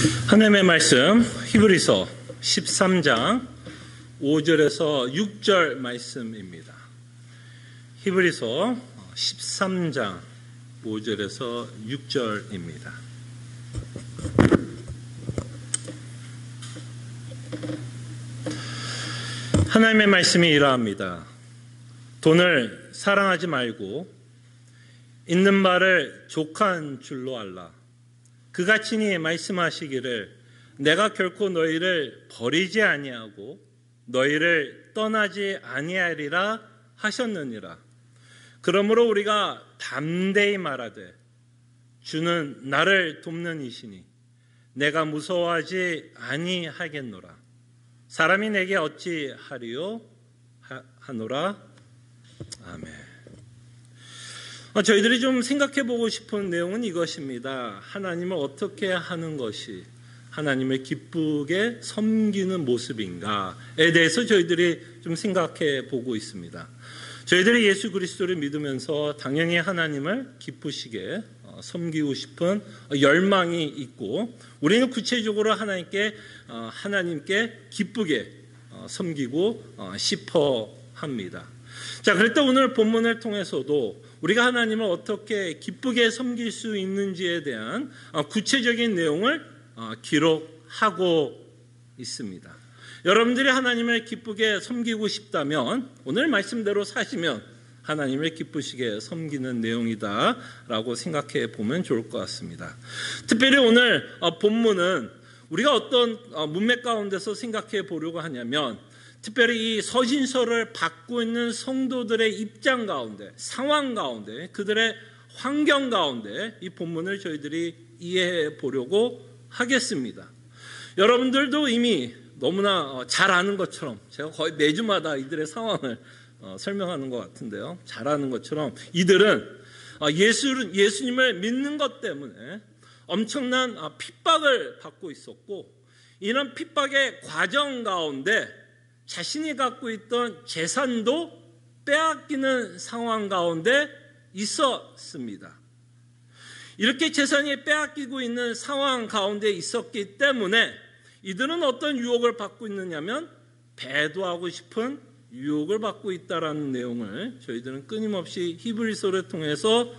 하나님의 말씀 히브리서 13장 5절에서 6절 말씀입니다. 히브리서 13장 5절에서 6절입니다. 하나님의 말씀이 이러합니다. 돈을 사랑하지 말고 있는 말을 족한 줄로 알라. 그가 친히 말씀하시기를 내가 결코 너희를 버리지 아니하고 너희를 떠나지 아니하리라 하셨느니라. 그러므로 우리가 담대히 말하되 주는 나를 돕는 이시니 내가 무서워하지 아니하겠노라. 사람이 내게 어찌 하리요 하노라. 아멘. 저희들이 좀 생각해 보고 싶은 내용은 이것입니다. 하나님을 어떻게 하는 것이 하나님을 기쁘게 섬기는 모습인가에 대해서 저희들이 좀 생각해 보고 있습니다. 저희들이 예수 그리스도를 믿으면서 당연히 하나님을 기쁘시게 섬기고 싶은 열망이 있고 우리는 구체적으로 하나님께 기쁘게 섬기고 싶어 합니다. 자, 그럴 때 오늘 본문을 통해서도 우리가 하나님을 어떻게 기쁘게 섬길 수 있는지에 대한 구체적인 내용을 기록하고 있습니다. 여러분들이 하나님을 기쁘게 섬기고 싶다면 오늘 말씀대로 사시면 하나님을 기쁘시게 섬기는 내용이다라고 생각해 보면 좋을 것 같습니다. 특별히 오늘 본문은 우리가 어떤 문맥 가운데서 생각해 보려고 하냐면 특별히 이 서신서를 받고 있는 성도들의 입장 가운데, 상황 가운데, 그들의 환경 가운데 이 본문을 저희들이 이해해 보려고 하겠습니다. 여러분들도 이미 너무나 잘 아는 것처럼 제가 거의 매주마다 이들의 상황을 설명하는 것 같은데요. 잘 아는 것처럼 이들은 예수님을 믿는 것 때문에 엄청난 핍박을 받고 있었고 이런 핍박의 과정 가운데 자신이 갖고 있던 재산도 빼앗기는 상황 가운데 있었습니다. 이렇게 재산이 빼앗기고 있는 상황 가운데 있었기 때문에 이들은 어떤 유혹을 받고 있느냐면 배도하고 싶은 유혹을 받고 있다라는 내용을 저희들은 끊임없이 히브리서를 통해서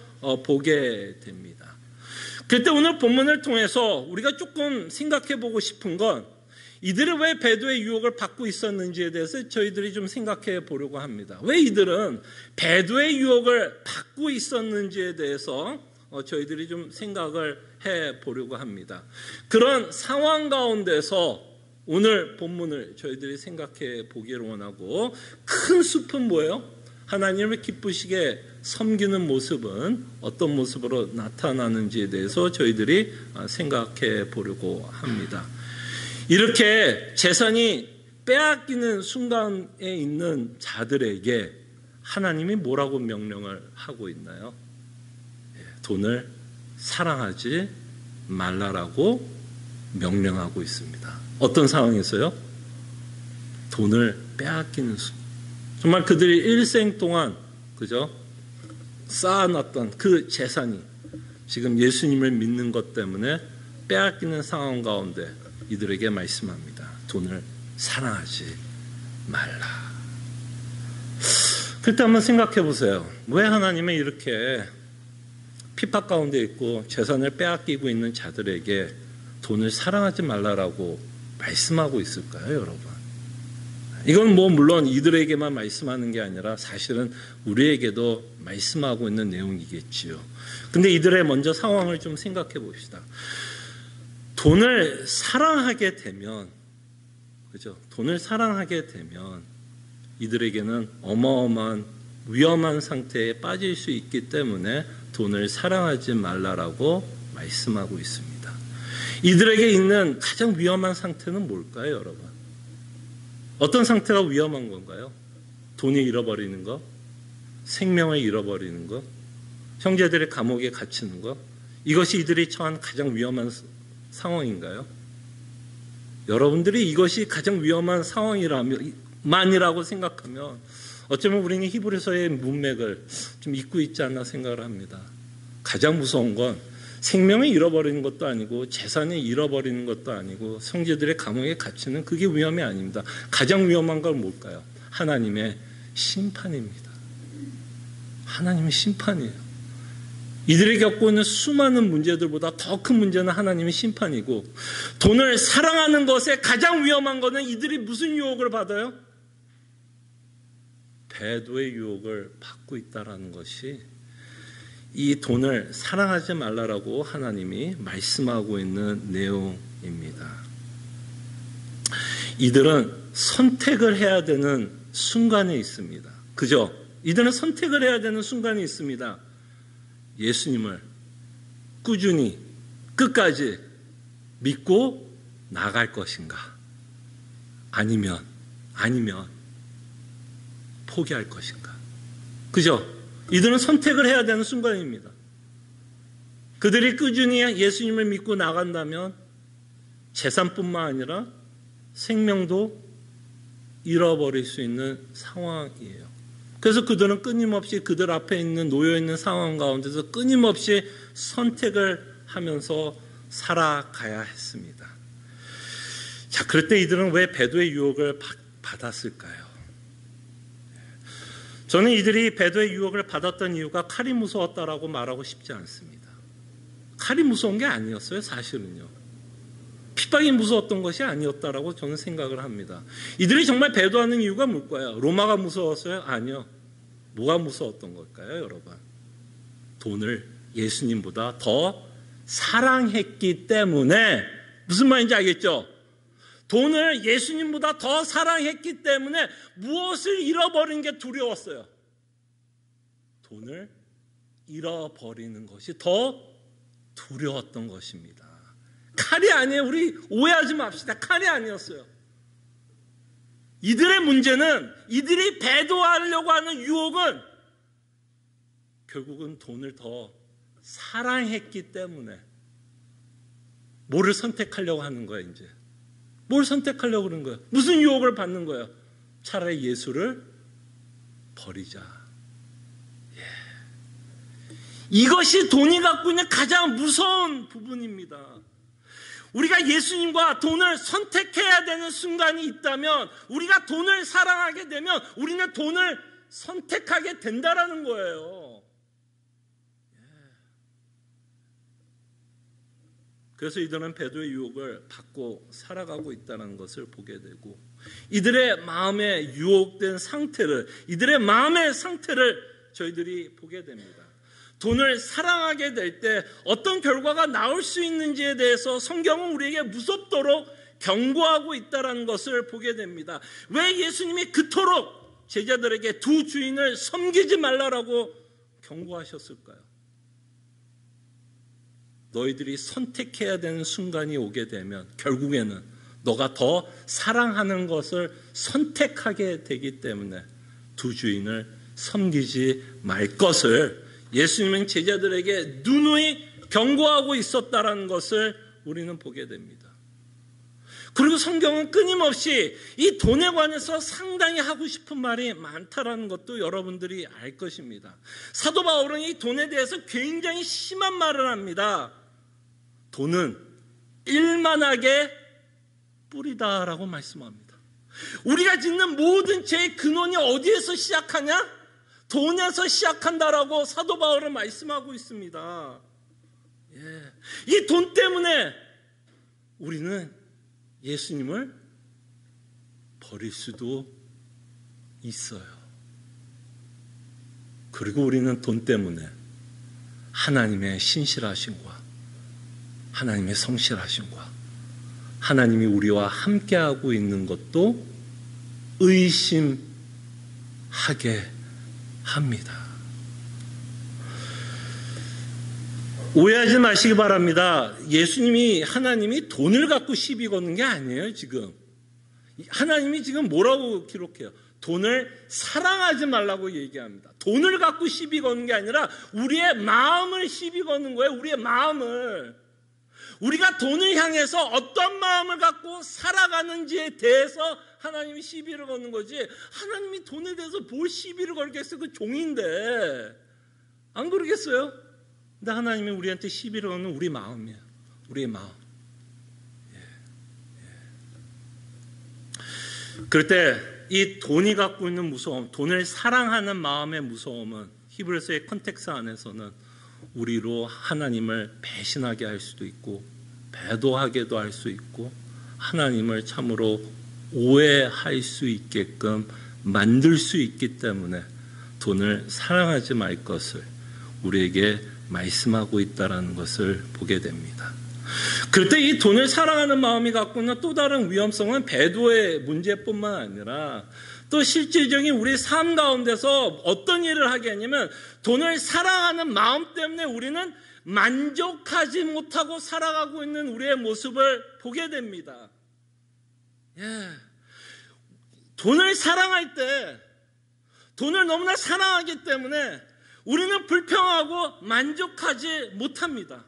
보게 됩니다. 그때 오늘 본문을 통해서 우리가 조금 생각해 보고 싶은 건 이들은 왜 배도의 유혹을 받고 있었는지에 대해서 저희들이 좀 생각해 보려고 합니다. 왜 이들은 배도의 유혹을 받고 있었는지에 대해서 저희들이 좀 생각을 해 보려고 합니다. 그런 상황 가운데서 오늘 본문을 저희들이 생각해 보기를 원하고 큰 숲은 뭐예요? 하나님을 기쁘시게 섬기는 모습은 어떤 모습으로 나타나는지에 대해서 저희들이 생각해 보려고 합니다. 이렇게 재산이 빼앗기는 순간에 있는 자들에게 하나님이 뭐라고 명령을 하고 있나요? 돈을 사랑하지 말라라고 명령하고 있습니다. 어떤 상황에서요? 돈을 빼앗기는 순간. 정말 그들이 일생 동안 쌓아놨던 그 재산이 지금 예수님을 믿는 것 때문에 빼앗기는 상황 가운데 이들에게 말씀합니다. 돈을 사랑하지 말라. 그때 한번 생각해 보세요. 왜 하나님은 이렇게 핍박 가운데 있고 재산을 빼앗기고 있는 자들에게 돈을 사랑하지 말라라고 말씀하고 있을까요, 여러분? 이건 물론 이들에게만 말씀하는 게 아니라 사실은 우리에게도 말씀하고 있는 내용이겠지요. 근데 이들의 먼저 상황을 좀 생각해 봅시다. 돈을 사랑하게 되면, 돈을 사랑하게 되면 이들에게는 어마어마한 위험한 상태에 빠질 수 있기 때문에 돈을 사랑하지 말라라고 말씀하고 있습니다. 이들에게 있는 가장 위험한 상태는 뭘까요, 여러분? 어떤 상태가 위험한 건가요? 돈이 잃어버리는 것, 생명을 잃어버리는 것, 형제들의 감옥에 갇히는 것, 이것이 이들이 처한 가장 위험한 상황인가요? 여러분들이 이것이 가장 위험한 상황이라고 생각하면 어쩌면 우리는 히브리서의 문맥을 좀 잊고 있지 않나 생각을 합니다. 가장 무서운 건 생명을 잃어버리는 것도 아니고 재산을 잃어버리는 것도 아니고 형제들의 감옥에 갇히는 그게 위험이 아닙니다. 가장 위험한 건 뭘까요? 하나님의 심판입니다. 하나님의 심판이에요. 이들이 겪고 있는 수많은 문제들보다 더 큰 문제는 하나님의 심판이고, 돈을 사랑하는 것에 가장 위험한 것은 이들이 무슨 유혹을 받아요? 배도의 유혹을 받고 있다는 것이 이 돈을 사랑하지 말라라고 하나님이 말씀하고 있는 내용입니다. 이들은 선택을 해야 되는 순간에 있습니다. 그죠? 이들은 선택을 해야 되는 순간이 있습니다. 예수님을 꾸준히 끝까지 믿고 나갈 것인가? 아니면 포기할 것인가? 그죠? 이들은 선택을 해야 되는 순간입니다. 그들이 꾸준히 예수님을 믿고 나간다면 재산뿐만 아니라 생명도 잃어버릴 수 있는 상황이에요. 그래서 그들은 끊임없이 그들 앞에 있는 놓여있는 상황 가운데서 끊임없이 선택을 하면서 살아가야 했습니다. 자, 그럴 때 이들은 왜 배도의 유혹을 받았을까요? 저는 이들이 배도의 유혹을 받았던 이유가 칼이 무서웠다라고 말하고 싶지 않습니다. 칼이 무서운 게 아니었어요, 사실은요. 핍박이 무서웠던 것이 아니었다라고 저는 생각을 합니다. 이들이 정말 배도하는 이유가 뭘까요? 로마가 무서웠어요? 아니요. 뭐가 무서웠던 걸까요, 여러분? 돈을 예수님보다 더 사랑했기 때문에, 무슨 말인지 알겠죠? 돈을 예수님보다 더 사랑했기 때문에 무엇을 잃어버리는 게 두려웠어요. 돈을 잃어버리는 것이 더 두려웠던 것입니다. 칼이 아니에요. 우리 오해하지 맙시다. 칼이 아니었어요. 이들의 문제는, 이들이 배도하려고 하는 유혹은 결국은 돈을 더 사랑했기 때문에 뭐를 선택하려고 하는 거예요, 이제. 뭘 선택하려고 그러는 거예요? 무슨 유혹을 받는 거예요? 차라리 예수를 버리자. 예. 이것이 돈이 갖고 있는 가장 무서운 부분입니다. 우리가 예수님과 돈을 선택해야 되는 순간이 있다면, 우리가 돈을 사랑하게 되면 우리는 돈을 선택하게 된다라는 거예요. 그래서 이들은 배도의 유혹을 받고 살아가고 있다는 것을 보게 되고, 이들의 마음에 유혹된 상태를, 이들의 마음의 상태를 저희들이 보게 됩니다. 돈을 사랑하게 될 때 어떤 결과가 나올 수 있는지에 대해서 성경은 우리에게 무섭도록 경고하고 있다는 것을 보게 됩니다. 왜 예수님이 그토록 제자들에게 두 주인을 섬기지 말라라고 경고하셨을까요? 너희들이 선택해야 되는 순간이 오게 되면 결국에는 너가 더 사랑하는 것을 선택하게 되기 때문에 두 주인을 섬기지 말 것을 예수님은 제자들에게 누누이 경고하고 있었다는 것을 우리는 보게 됩니다. 그리고 성경은 끊임없이 이 돈에 관해서 상당히 하고 싶은 말이 많다라는 것도 여러분들이 알 것입니다. 사도 바울은 이 돈에 대해서 굉장히 심한 말을 합니다. 돈은 일만하게 뿌리다라고 말씀합니다. 우리가 짓는 모든 죄의 근원이 어디에서 시작하냐? 돈에서 시작한다라고 사도 바울은 말씀하고 있습니다. 예. 이 돈 때문에 우리는 예수님을 버릴 수도 있어요. 그리고 우리는 돈 때문에 하나님의 신실하심과 하나님의 성실하심과 하나님이 우리와 함께하고 있는 것도 의심하게 합니다. 오해하지 마시기 바랍니다. 예수님이, 하나님이 돈을 갖고 시비 거는 게 아니에요, 지금. 하나님이 지금 뭐라고 기록해요? 돈을 사랑하지 말라고 얘기합니다. 돈을 갖고 시비 거는 게 아니라 우리의 마음을 시비 거는 거예요, 우리의 마음을. 우리가 돈을 향해서 어떤 마음을 갖고 살아가는지에 대해서 하나님이 시비를 거는 거지, 하나님이 돈에 대해서 뭘 시비를 걸겠어요? 그 종인데. 안 그러겠어요? 근데 하나님이 우리한테 시비를 거는 우리 마음이에요. 우리의 마음. 그럴 때 이 돈이 갖고 있는 무서움, 돈을 사랑하는 마음의 무서움은 히브리서의 컨텍스트 안에서는 우리로 하나님을 배신하게 할 수도 있고 배도하게도 할 수 있고 하나님을 참으로 오해할 수 있게끔 만들 수 있기 때문에 돈을 사랑하지 말 것을 우리에게 말씀하고 있다는 것을 보게 됩니다. 그럴 때 이 돈을 사랑하는 마음이 갖고 있는 또 다른 위험성은 배도의 문제뿐만 아니라 또 실질적인 우리 삶 가운데서 어떤 일을 하게 하냐면 돈을 사랑하는 마음 때문에 우리는 만족하지 못하고 살아가고 있는 우리의 모습을 보게 됩니다. 돈을 사랑할 때 돈을 너무나 사랑하기 때문에 우리는 불평하고 만족하지 못합니다.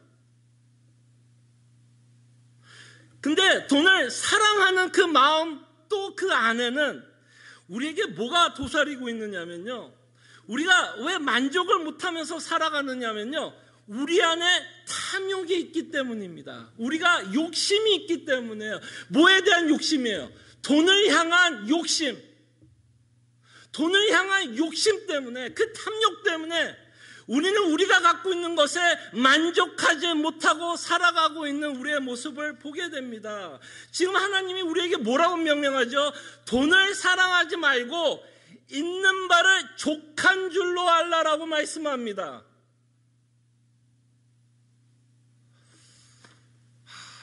근데 돈을 사랑하는 그 마음 또 그 안에는 우리에게 뭐가 도사리고 있느냐면요. 우리가 왜 만족을 못하면서 살아가느냐면요. 우리 안에 탐욕이 있기 때문입니다. 우리가 욕심이 있기 때문에요. 뭐에 대한 욕심이에요? 돈을 향한 욕심. 돈을 향한 욕심 때문에 그 탐욕 때문에 우리는 우리가 갖고 있는 것에 만족하지 못하고 살아가고 있는 우리의 모습을 보게 됩니다. 지금 하나님이 우리에게 뭐라고 명령하죠? 돈을 사랑하지 말고 있는 바를 족한 줄로 알라라고 말씀합니다.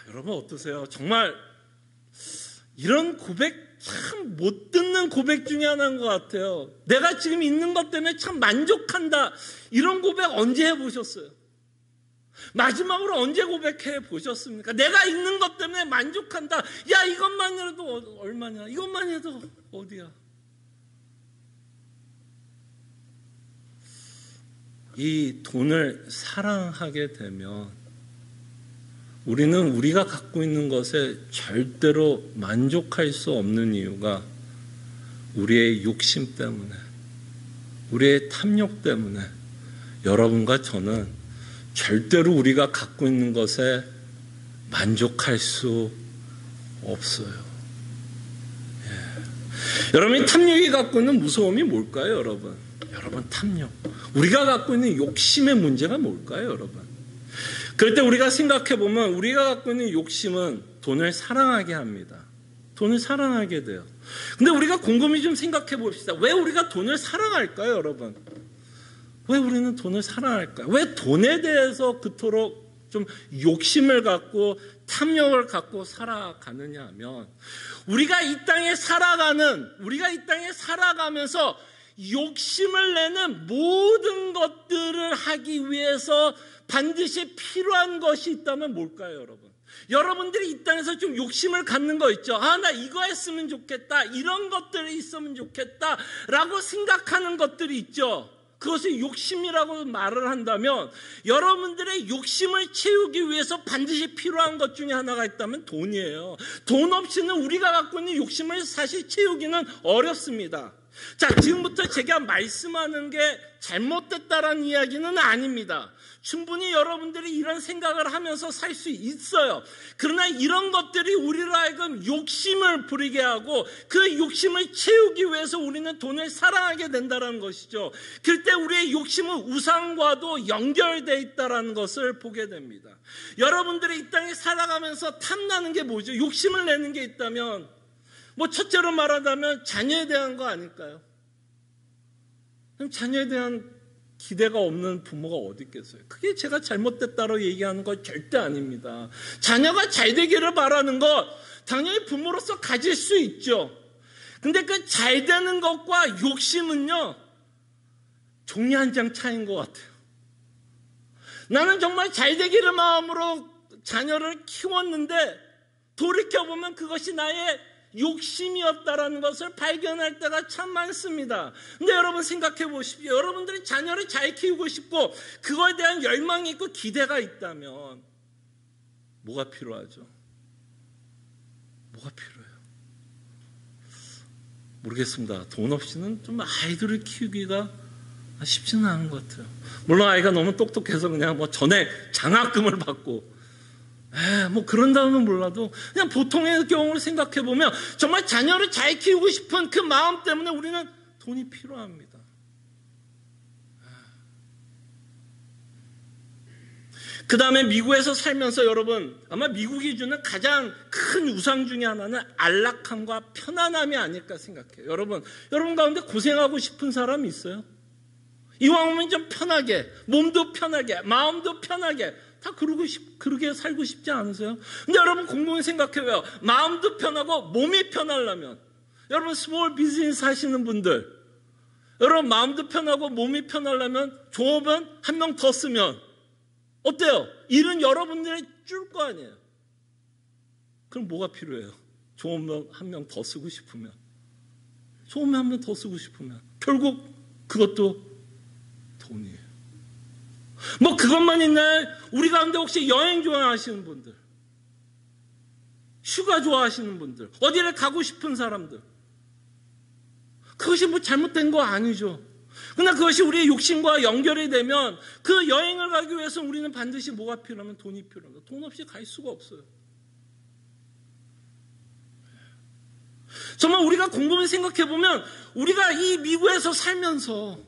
여러분 어떠세요? 정말 이런 고백 참 못 듣는 고백 중에 하나인 것 같아요. 내가 지금 있는 것 때문에 참 만족한다. 이런 고백 언제 해보셨어요? 마지막으로 언제 고백해 보셨습니까? 내가 있는 것 때문에 만족한다. 야, 이것만이라도 얼마냐? 이것만이라도 어디야? 이 돈을 사랑하게 되면 우리는 우리가 갖고 있는 것에 절대로 만족할 수 없는 이유가 우리의 욕심 때문에, 우리의 탐욕 때문에 여러분과 저는 절대로 우리가 갖고 있는 것에 만족할 수 없어요. 여러분이 탐욕이 갖고 있는 무서움이 뭘까요, 여러분? 여러분, 탐욕. 우리가 갖고 있는 욕심의 문제가 뭘까요, 여러분? 그럴 때 우리가 생각해 보면 우리가 갖고 있는 욕심은 돈을 사랑하게 합니다. 돈을 사랑하게 돼요. 근데 우리가 곰곰이 좀 생각해 봅시다. 왜 우리가 돈을 사랑할까요, 여러분? 왜 우리는 돈을 사랑할까요? 왜 돈에 대해서 그토록 좀 욕심을 갖고 탐욕을 갖고 살아가느냐 하면 우리가 이 땅에 살아가면서 욕심을 내는 모든 것들을 하기 위해서 반드시 필요한 것이 있다면 뭘까요, 여러분? 여러분들이 이 땅에서 좀 욕심을 갖는 거 있죠. 아, 나 이거 했으면 좋겠다. 이런 것들이 있으면 좋겠다. 라고 생각하는 것들이 있죠. 그것을 욕심이라고 말을 한다면 여러분들의 욕심을 채우기 위해서 반드시 필요한 것 중에 하나가 있다면 돈이에요. 돈 없이는 우리가 갖고 있는 욕심을 사실 채우기는 어렵습니다. 자, 지금부터 제가 말씀하는 게 잘못됐다라는 이야기는 아닙니다. 충분히 여러분들이 이런 생각을 하면서 살 수 있어요. 그러나 이런 것들이 우리로 하여금 욕심을 부리게 하고 그 욕심을 채우기 위해서 우리는 돈을 사랑하게 된다는 것이죠. 그럴 때 우리의 욕심은 우상과도 연결되어 있다는 것을 보게 됩니다. 여러분들이 이 땅에 살아가면서 탐나는 게 뭐죠? 욕심을 내는 게 있다면 첫째로 말하자면 자녀에 대한 거 아닐까요? 그럼 자녀에 대한 기대가 없는 부모가 어디 있겠어요? 그게 제가 잘못됐다고 얘기하는 건 절대 아닙니다. 자녀가 잘 되기를 바라는 것 당연히 부모로서 가질 수 있죠. 근데 그 잘 되는 것과 욕심은요, 종이 한 장 차이인 것 같아요. 나는 정말 잘 되기를 마음으로 자녀를 키웠는데 돌이켜보면 그것이 나의 욕심이었다라는 것을 발견할 때가 참 많습니다. 근데 여러분 생각해 보십시오. 여러분들이 자녀를 잘 키우고 싶고 그거에 대한 열망이 있고 기대가 있다면 뭐가 필요하죠? 뭐가 필요해요? 모르겠습니다. 돈 없이는 좀 아이들을 키우기가 쉽지는 않은 것 같아요. 물론 아이가 너무 똑똑해서 그냥 뭐 전액 장학금을 받고 뭐 그런다면 몰라도 그냥 보통의 경우를 생각해 보면 정말 자녀를 잘 키우고 싶은 그 마음 때문에 우리는 돈이 필요합니다. 그 다음에 미국에서 살면서 여러분, 아마 미국이 주는 가장 큰 우상 중에 하나는 안락함과 편안함이 아닐까 생각해요. 여러분 가운데 고생하고 싶은 사람이 있어요? 이왕이면 좀 편하게, 몸도 편하게, 마음도 편하게 다 그러게 살고 싶지 않으세요? 근데 여러분 곰곰이 생각해봐요. 마음도 편하고 몸이 편하려면, 여러분 스몰 비즈니스 하시는 분들, 여러분 마음도 편하고 몸이 편하려면 조업은 한 명 더 쓰면 어때요? 일은 여러분들이 줄 거 아니에요. 그럼 뭐가 필요해요? 조업은 한 명 더 쓰고 싶으면, 조업은 한 명 더 쓰고 싶으면 결국 그것도 돈이에요. 뭐 그것만 있나요? 우리 가운데 혹시 여행 좋아하시는 분들, 휴가 좋아하시는 분들, 어디를 가고 싶은 사람들, 그것이 뭐 잘못된 거 아니죠. 그러나 그것이 우리의 욕심과 연결이 되면 그 여행을 가기 위해서 우리는 반드시 뭐가 필요하면 돈이 필요합니다. 돈 없이 갈 수가 없어요. 정말 우리가 곰곰이 생각해보면 우리가 이 미국에서 살면서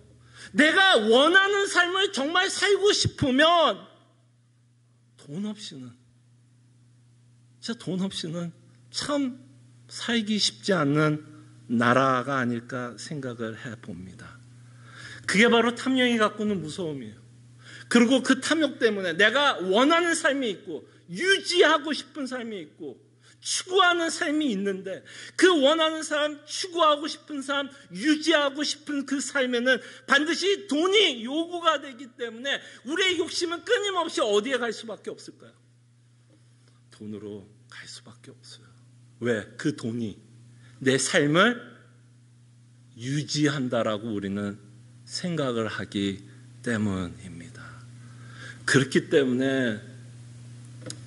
내가 원하는 삶을 정말 살고 싶으면 돈 없이는, 진짜 돈 없이는 참 살기 쉽지 않는 나라가 아닐까 생각을 해봅니다. 그게 바로 탐욕이 갖고는 무서움이에요. 그리고 그 탐욕 때문에 내가 원하는 삶이 있고 유지하고 싶은 삶이 있고 추구하는 삶이 있는데 그 원하는 삶, 추구하고 싶은 삶, 유지하고 싶은 그 삶에는 반드시 돈이 요구가 되기 때문에 우리의 욕심은 끊임없이 어디에 갈 수밖에 없을까요? 돈으로 갈 수밖에 없어요. 왜? 그 돈이 내 삶을 유지한다라고 우리는 생각을 하기 때문입니다. 그렇기 때문에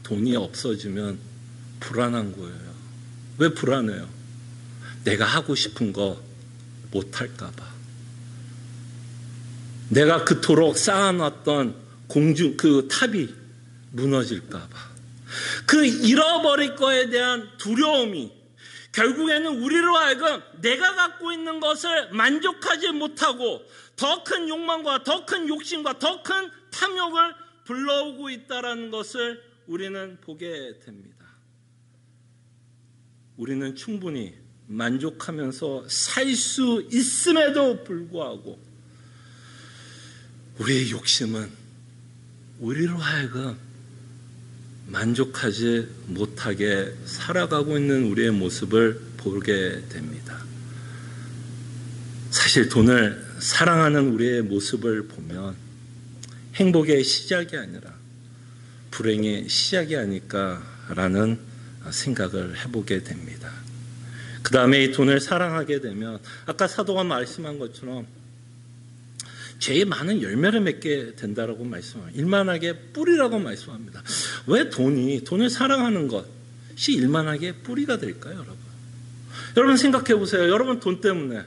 돈이 없어지면 불안한 거예요. 왜 불안해요? 내가 하고 싶은 거 못할까 봐. 내가 그토록 쌓아놨던 그 탑이 무너질까 봐. 그 잃어버릴 거에 대한 두려움이 결국에는 우리로 하여금 내가 갖고 있는 것을 만족하지 못하고 더 큰 욕망과 더 큰 욕심과 더 큰 탐욕을 불러오고 있다는 것을 우리는 보게 됩니다. 우리는 충분히 만족하면서 살 수 있음에도 불구하고 우리의 욕심은 우리로 하여금 만족하지 못하게 살아가고 있는 우리의 모습을 보게 됩니다. 사실 돈을 사랑하는 우리의 모습을 보면 행복의 시작이 아니라 불행의 시작이 아닐까라는 생각을 해보게 됩니다. 그 다음에 이 돈을 사랑하게 되면 아까 사도가 말씀한 것처럼 죄의 많은 열매를 맺게 된다라고 말씀합니다. 일만하게 뿌리라고 말씀합니다. 왜 돈을 사랑하는 것이 일만하게 뿌리가 될까요, 여러분? 여러분 생각해 보세요. 여러분 돈 때문에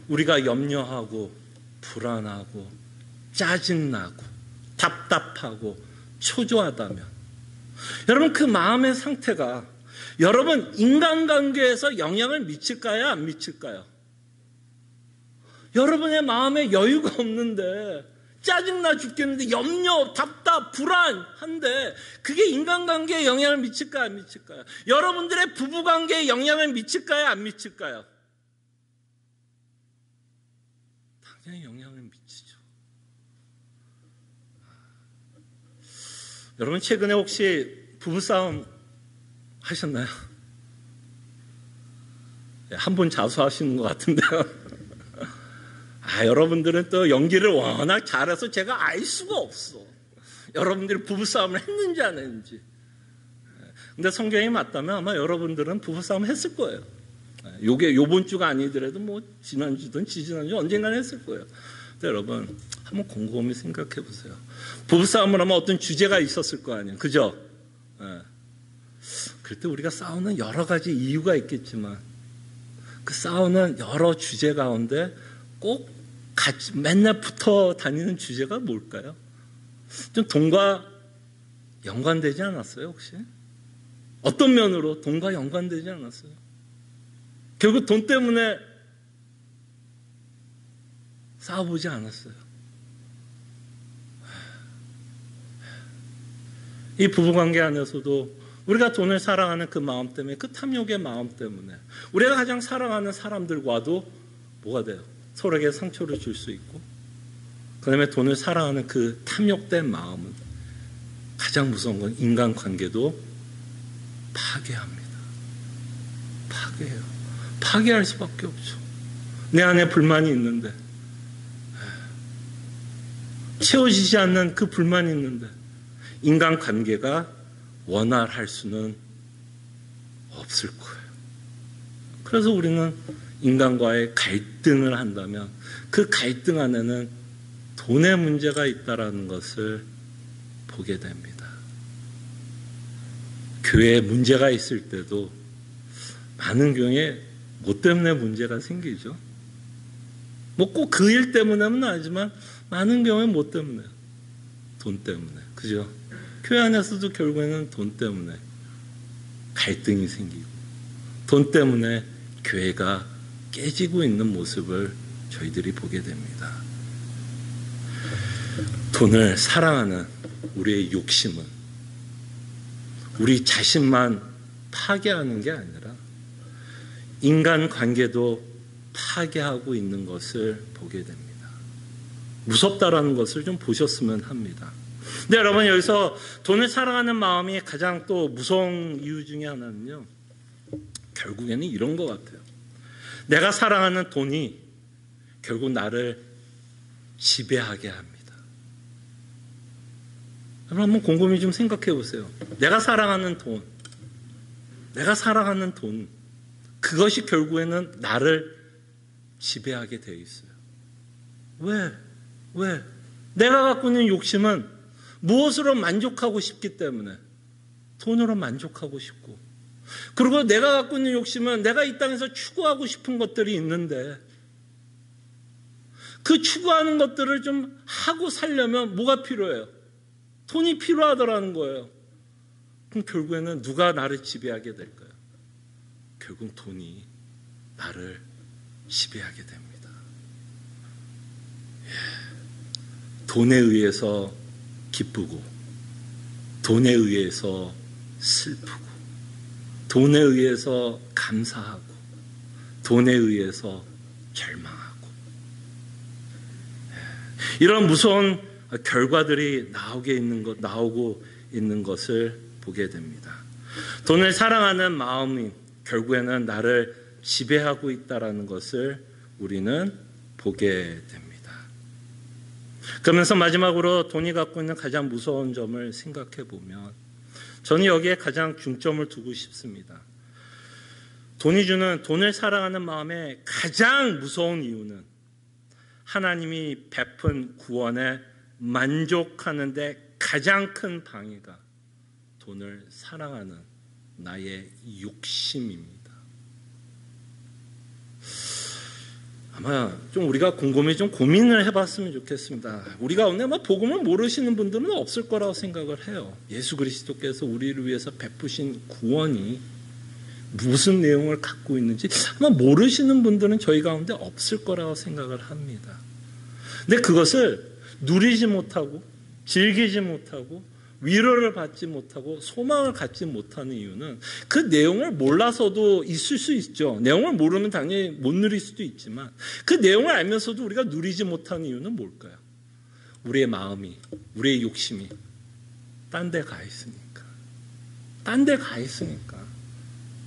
우리가 염려하고 불안하고 짜증나고 답답하고 초조하다면 여러분 그 마음의 상태가 여러분 인간관계에서 영향을 미칠까요? 안 미칠까요? 여러분의 마음에 여유가 없는데 짜증나 죽겠는데 염려, 답답, 불안한데 그게 인간관계에 영향을 미칠까요? 안 미칠까요? 여러분들의 부부관계에 영향을 미칠까요? 안 미칠까요? 당연히 영향을 미치죠. 여러분 최근에 혹시 부부싸움 하셨나요? 한 분 자수하시는 것 같은데요. 여러분들은 또 연기를 워낙 잘해서 제가 알 수가 없어. 여러분들이 부부싸움을 했는지 안 했는지. 근데 성경이 맞다면 아마 여러분들은 부부싸움 했을 거예요. 요게 요번 주가 아니더라도 뭐 지난주든 지지난주 언젠가는 했을 거예요. 근데 여러분 한번 곰곰이 생각해 보세요. 부부싸움을 하면 어떤 주제가 있었을 거 아니에요. 그죠? 그럴 때 우리가 싸우는 여러 가지 이유가 있겠지만 그 싸우는 여러 주제 가운데 꼭 맨날 붙어 다니는 주제가 뭘까요? 좀 돈과 연관되지 않았어요, 혹시? 어떤 면으로 돈과 연관되지 않았어요? 결국 돈 때문에 싸워보지 않았어요. 이 부부관계 안에서도 우리가 돈을 사랑하는 그 마음 때문에, 그 탐욕의 마음 때문에 우리가 가장 사랑하는 사람들과도 뭐가 돼요? 서로에게 상처를 줄 수 있고, 그 다음에 돈을 사랑하는 그 탐욕된 마음은 가장 무서운 건 인간관계도 파괴합니다. 파괴해요. 파괴할 수밖에 없죠. 내 안에 불만이 있는데, 채워지지 않는 그 불만이 있는데 인간관계가 원활할 수는 없을 거예요. 그래서 우리는 인간과의 갈등을 한다면 그 갈등 안에는 돈의 문제가 있다라는 것을 보게 됩니다. 교회에 문제가 있을 때도 많은 경우에 뭐 때문에 문제가 생기죠? 뭐 꼭 그 일 때문에는 아니지만 많은 경우에 뭐 때문에? 돈 때문에. 그죠? 교회 안에서도 결국에는 돈 때문에 갈등이 생기고, 돈 때문에 교회가 깨지고 있는 모습을 저희들이 보게 됩니다. 돈을 사랑하는 우리의 욕심은 우리 자신만 파괴하는 게 아니라 인간관계도 파괴하고 있는 것을 보게 됩니다. 무섭다라는 것을 좀 보셨으면 합니다. 근데 여러분, 여기서 돈을 사랑하는 마음이 가장 또 무서운 이유 중에 하나는요, 결국에는 이런 것 같아요. 내가 사랑하는 돈이 결국 나를 지배하게 합니다. 여러분, 한번 곰곰이 좀 생각해 보세요. 내가 사랑하는 돈, 그것이 결국에는 나를 지배하게 되어 있어요. 왜? 내가 갖고 있는 욕심은 무엇으로 만족하고 싶기 때문에 돈으로 만족하고 싶고, 그리고 내가 갖고 있는 욕심은 내가 이 땅에서 추구하고 싶은 것들이 있는데 그 추구하는 것들을 좀 하고 살려면 뭐가 필요해요? 돈이 필요하더라는 거예요. 그럼 결국에는 누가 나를 지배하게 될까요? 결국 돈이 나를 지배하게 됩니다. 돈에 의해서 기쁘고, 돈에 의해서 슬프고, 돈에 의해서 감사하고, 돈에 의해서 절망하고, 이런 무서운 결과들이 나오고 있는 것을 보게 됩니다. 돈을 사랑하는 마음이 결국에는 나를 지배하고 있다는 것을 우리는 보게 됩니다. 그러면서 마지막으로 돈이 갖고 있는 가장 무서운 점을 생각해 보면, 저는 여기에 가장 중점을 두고 싶습니다. 돈을 사랑하는 마음의 가장 무서운 이유는 하나님이 베푼 구원에 만족하는 데 가장 큰 방해가 돈을 사랑하는 나의 욕심입니다. 아마 좀 우리가 곰곰이 좀 고민을 해봤으면 좋겠습니다. 우리 가운데 아마 복음을 모르시는 분들은 없을 거라고 생각을 해요. 예수 그리스도께서 우리를 위해서 베푸신 구원이 무슨 내용을 갖고 있는지 아마 모르시는 분들은 저희 가운데 없을 거라고 생각을 합니다. 근데 그것을 누리지 못하고 즐기지 못하고 위로를 받지 못하고 소망을 갖지 못하는 이유는 그 내용을 몰라서도 있을 수 있죠. 내용을 모르면 당연히 못 누릴 수도 있지만 그 내용을 알면서도 우리가 누리지 못하는 이유는 뭘까요? 우리의 마음이, 우리의 욕심이 딴 데 가 있으니까. 딴 데 가 있으니까.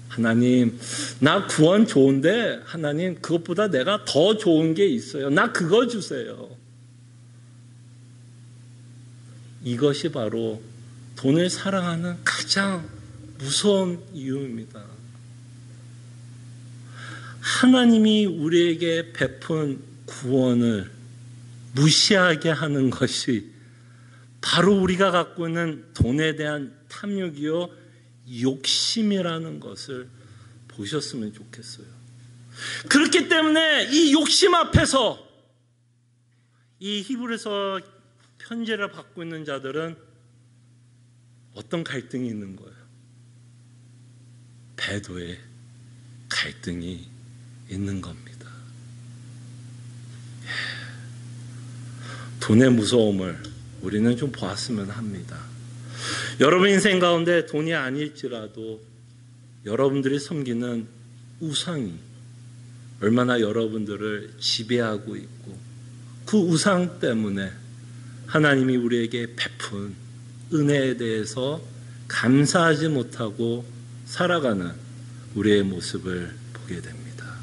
하나님, 나 구원 좋은데 하나님 그것보다 내가 더 좋은 게 있어요. 나 그거 주세요. 이것이 바로 돈을 사랑하는 가장 무서운 이유입니다. 하나님이 우리에게 베푼 구원을 무시하게 하는 것이 바로 우리가 갖고 있는 돈에 대한 탐욕이요 욕심이라는 것을 보셨으면 좋겠어요. 그렇기 때문에 이 욕심 앞에서 이 히브리서 편지를 받고 있는 자들은 어떤 갈등이 있는 거예요? 배도의 갈등이 있는 겁니다. 돈의 무서움을 우리는 좀 보았으면 합니다. 여러분 인생 가운데 돈이 아닐지라도 여러분들이 섬기는 우상이 얼마나 여러분들을 지배하고 있고 그 우상 때문에 하나님이 우리에게 베푼 은혜에 대해서 감사하지 못하고 살아가는 우리의 모습을 보게 됩니다.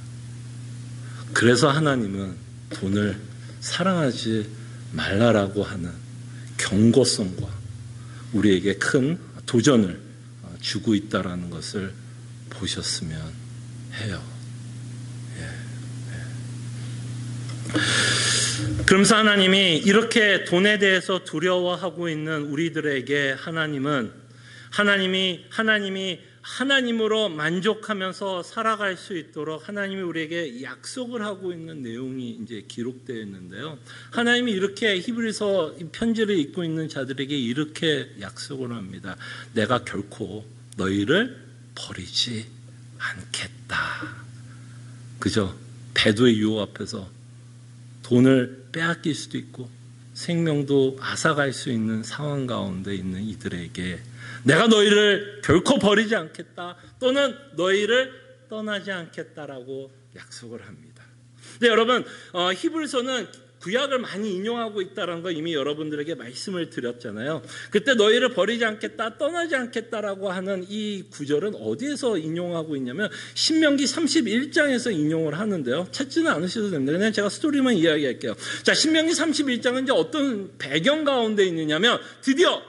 그래서 하나님은 돈을 사랑하지 말라라고 하는 경고성과 우리에게 큰 도전을 주고 있다라는 것을 보셨으면 해요. 그러면서 하나님이 이렇게 돈에 대해서 두려워하고 있는 우리들에게 하나님이 하나님으로 만족하면서 살아갈 수 있도록 하나님이 우리에게 약속을 하고 있는 내용이 이제 기록되어 있는데요. 하나님이 이렇게 히브리서 편지를 읽고 있는 자들에게 이렇게 약속을 합니다. 내가 결코 너희를 버리지 않겠다. 그죠? 배도의 유혹 앞에서 돈을 빼앗길 수도 있고 생명도 앗아갈 수 있는 상황 가운데 있는 이들에게 내가 너희를 결코 버리지 않겠다 또는 너희를 떠나지 않겠다라고 약속을 합니다. 근데 여러분 히브리서는 구약을 많이 인용하고 있다는 거 이미 여러분들에게 말씀을 드렸잖아요. 그때 너희를 버리지 않겠다, 떠나지 않겠다라고 하는 이 구절은 어디에서 인용하고 있냐면 신명기 31장에서 인용을 하는데요. 찾지는 않으셔도 됩니다. 그냥 제가 스토리만 이야기할게요. 자, 신명기 31장은 이제 어떤 배경 가운데 있느냐면 드디어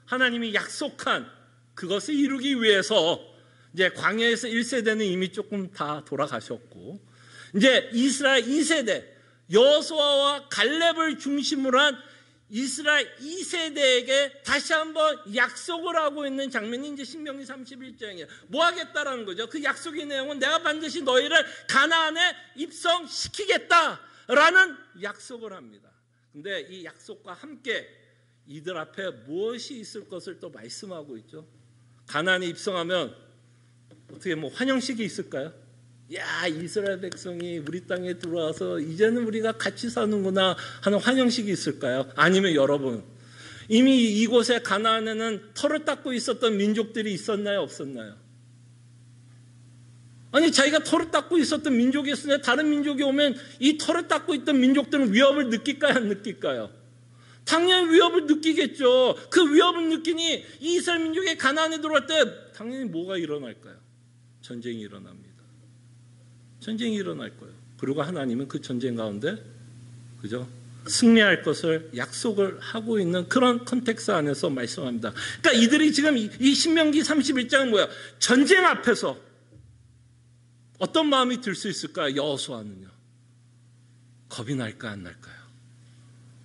하나님이 약속한 그것을 이루기 위해서 이제 광야에서 1세대는 이미 조금 다 돌아가셨고 이제 이스라엘 2세대 여호수아와 갈렙을 중심으로 한 이스라엘 2세대에게 다시 한번 약속을 하고 있는 장면이 이제 신명기 31장이에요. 뭐 하겠다라는 거죠? 그 약속의 내용은 내가 반드시 너희를 가나안에 입성시키겠다라는 약속을 합니다. 근데 이 약속과 함께 이들 앞에 무엇이 있을 것을 또 말씀하고 있죠. 가나안에 입성하면 어떻게 뭐 환영식이 있을까요? 야, 이스라엘 백성이 우리 땅에 들어와서 이제는 우리가 같이 사는구나 하는 환영식이 있을까요? 아니면 여러분 이미 이곳에 가나안에는 털을 닦고 있었던 민족들이 있었나요? 없었나요? 아니 자기가 털을 닦고 있었던 민족이 있었는데 다른 민족이 오면 이 털을 닦고 있던 민족들은 위협을 느낄까요? 안 느낄까요? 당연히 위협을 느끼겠죠. 그 위협을 느끼니 이 이스라엘 민족이 가나안에 들어올 때 당연히 뭐가 일어날까요? 전쟁이 일어납니다. 전쟁이 일어날 거예요. 그리고 하나님은 그 전쟁 가운데 그죠? 승리할 것을 약속을 하고 있는 그런 컨텍스트 안에서 말씀합니다. 그러니까 이들이 지금 이 신명기 31장은 뭐야? 전쟁 앞에서 어떤 마음이 들 수 있을까요? 여호수아는요. 겁이 날까 안 날까요?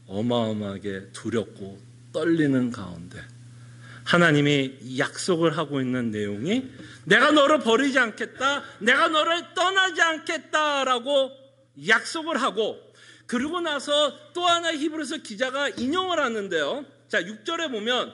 어마어마하게 두렵고 떨리는 가운데 하나님이 약속을 하고 있는 내용이 내가 너를 버리지 않겠다, 내가 너를 떠나지 않겠다라고 약속을 하고 그리고 나서 또 하나 히브리서 기자가 인용을 하는데요. 자, 6절에 보면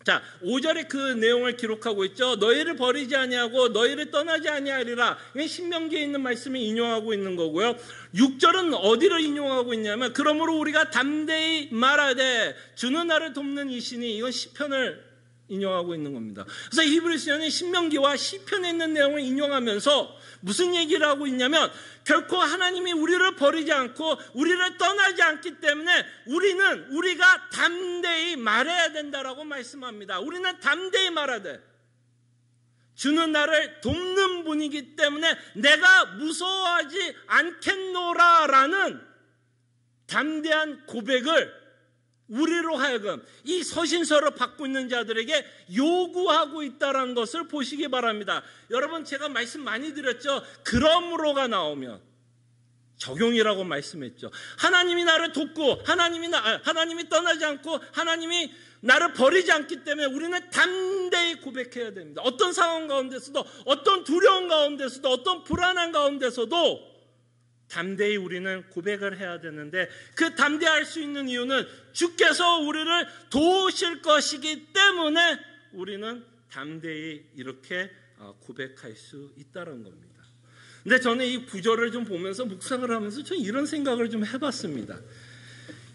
자, 5절에 그 내용을 기록하고 있죠. 너희를 버리지 아니하고 너희를 떠나지 아니하리라. 이게 신명기에 있는 말씀을 인용하고 있는 거고요. 6절은 어디를 인용하고 있냐면 그러므로 우리가 담대히 말하되 주는 나를 돕는 이시니 이건 시편을 인용하고 있는 겁니다. 그래서 히브리서는 신명기와 시편에 있는 내용을 인용하면서 무슨 얘기를 하고 있냐면 결코 하나님이 우리를 버리지 않고 우리를 떠나지 않기 때문에 우리가 담대히 말해야 된다라고 말씀합니다. 우리는 담대히 말하되 주는 나를 돕는 분이기 때문에 내가 무서워하지 않겠노라라는 담대한 고백을 우리로 하여금 이 서신서를 받고 있는 자들에게 요구하고 있다는 것을 보시기 바랍니다. 여러분 제가 말씀 많이 드렸죠. 그러므로가 나오면 적용이라고 말씀했죠. 하나님이 나를 돕고 하나님이 떠나지 않고 하나님이 나를 버리지 않기 때문에 우리는 담대히 고백해야 됩니다. 어떤 상황 가운데서도 어떤 두려움 가운데서도 어떤 불안한 가운데서도 담대히 우리는 고백을 해야 되는데, 그 담대할 수 있는 이유는 주께서 우리를 도우실 것이기 때문에 우리는 담대히 이렇게 고백할 수 있다는 겁니다. 근데 저는 이 구절을 좀 보면서 묵상을 하면서 저는 이런 생각을 좀 해봤습니다.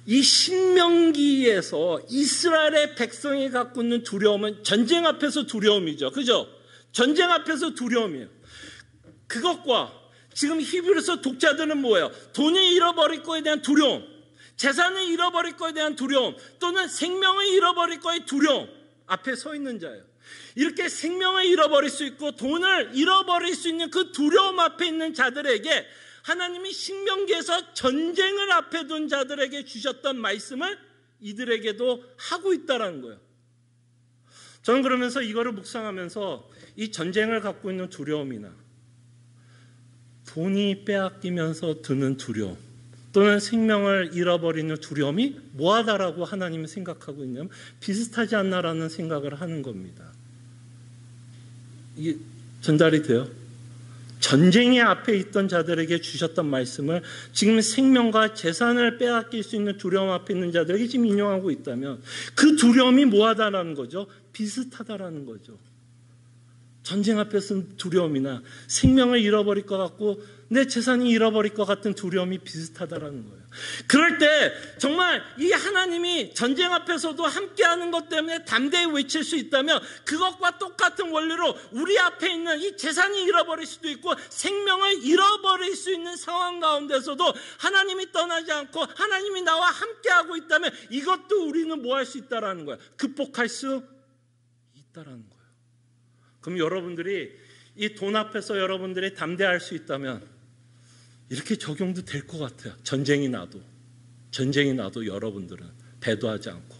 이 신명기에서 이스라엘의 백성이 갖고 있는 두려움은 전쟁 앞에서 두려움이죠. 그죠? 전쟁 앞에서 두려움이에요. 그것과 지금 히브리서 독자들은 뭐예요? 돈을 잃어버릴 거에 대한 두려움, 재산을 잃어버릴 거에 대한 두려움, 또는 생명을 잃어버릴 거의 두려움 앞에 서 있는 자예요. 이렇게 생명을 잃어버릴 수 있고 돈을 잃어버릴 수 있는 그 두려움 앞에 있는 자들에게 하나님이 신명기에서 전쟁을 앞에 둔 자들에게 주셨던 말씀을 이들에게도 하고 있다는 거예요. 저는 그러면서 이거를 묵상하면서 이 전쟁을 갖고 있는 두려움이나 돈이 빼앗기면서 드는 두려움, 또는 생명을 잃어버리는 두려움이 뭐하다라고 하나님이 생각하고 있냐면 비슷하지 않나라는 생각을 하는 겁니다. 이게 전달이 돼요? 전쟁의 앞에 있던 자들에게 주셨던 말씀을 지금 생명과 재산을 빼앗길 수 있는 두려움 앞에 있는 자들에게 지금 인용하고 있다면 그 두려움이 뭐하다라는 거죠? 비슷하다라는 거죠. 전쟁 앞에서는 두려움이나 생명을 잃어버릴 것 같고 내 재산이 잃어버릴 것 같은 두려움이 비슷하다라는 거예요. 그럴 때 정말 이 하나님이 전쟁 앞에서도 함께하는 것 때문에 담대히 외칠 수 있다면 그것과 똑같은 원리로 우리 앞에 있는 이 재산이 잃어버릴 수도 있고 생명을 잃어버릴 수 있는 상황 가운데서도 하나님이 떠나지 않고 하나님이 나와 함께하고 있다면 이것도 우리는 뭐 할 수 있다라는 거예요. 극복할 수 있다라는 거예요. 그럼 여러분들이 이 돈 앞에서 여러분들이 담대할 수 있다면 이렇게 적용도 될 것 같아요. 전쟁이 나도 여러분들은 배도하지 않고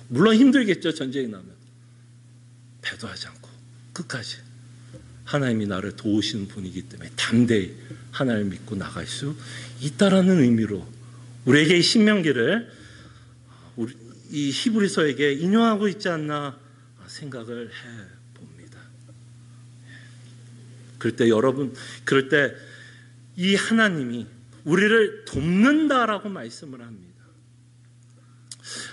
물론 힘들겠죠. 전쟁이 나면 배도하지 않고 끝까지 하나님이 나를 도우시는 분이기 때문에 담대히 하나님을 믿고 나갈 수 있다라는 의미로 우리에게 이 신명기를 이 히브리서에게 인용하고 있지 않나 생각을 해봅니다. 그럴 때 이 하나님이 우리를 돕는다라고 말씀을 합니다.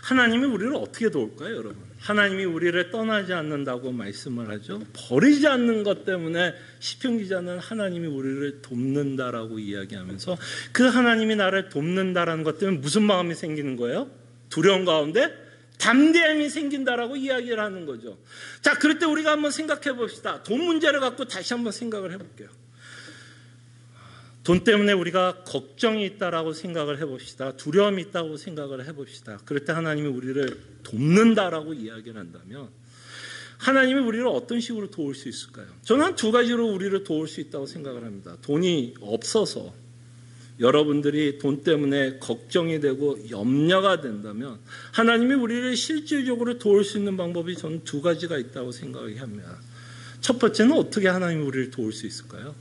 하나님이 우리를 어떻게 도울까요, 여러분? 하나님이 우리를 떠나지 않는다고 말씀을 하죠. 버리지 않는 것 때문에 시편 기자는 하나님이 우리를 돕는다라고 이야기하면서 그 하나님이 나를 돕는다라는 것 때문에 무슨 마음이 생기는 거예요? 두려움 가운데 담대함이 생긴다라고 이야기를 하는 거죠. 자, 그럴 때 우리가 한번 생각해 봅시다. 돈 문제를 갖고 다시 한번 생각을 해볼게요. 돈 때문에 우리가 걱정이 있다라고 생각을 해봅시다. 두려움이 있다고 생각을 해봅시다. 그럴 때 하나님이 우리를 돕는다라고 이야기를 한다면 하나님이 우리를 어떤 식으로 도울 수 있을까요? 저는 한 두 가지로 우리를 도울 수 있다고 생각을 합니다. 돈이 없어서 여러분들이 돈 때문에 걱정이 되고 염려가 된다면 하나님이 우리를 실질적으로 도울 수 있는 방법이 저는 두 가지가 있다고 생각합니다. 첫 번째는 어떻게 하나님이 우리를 도울 수 있을까요?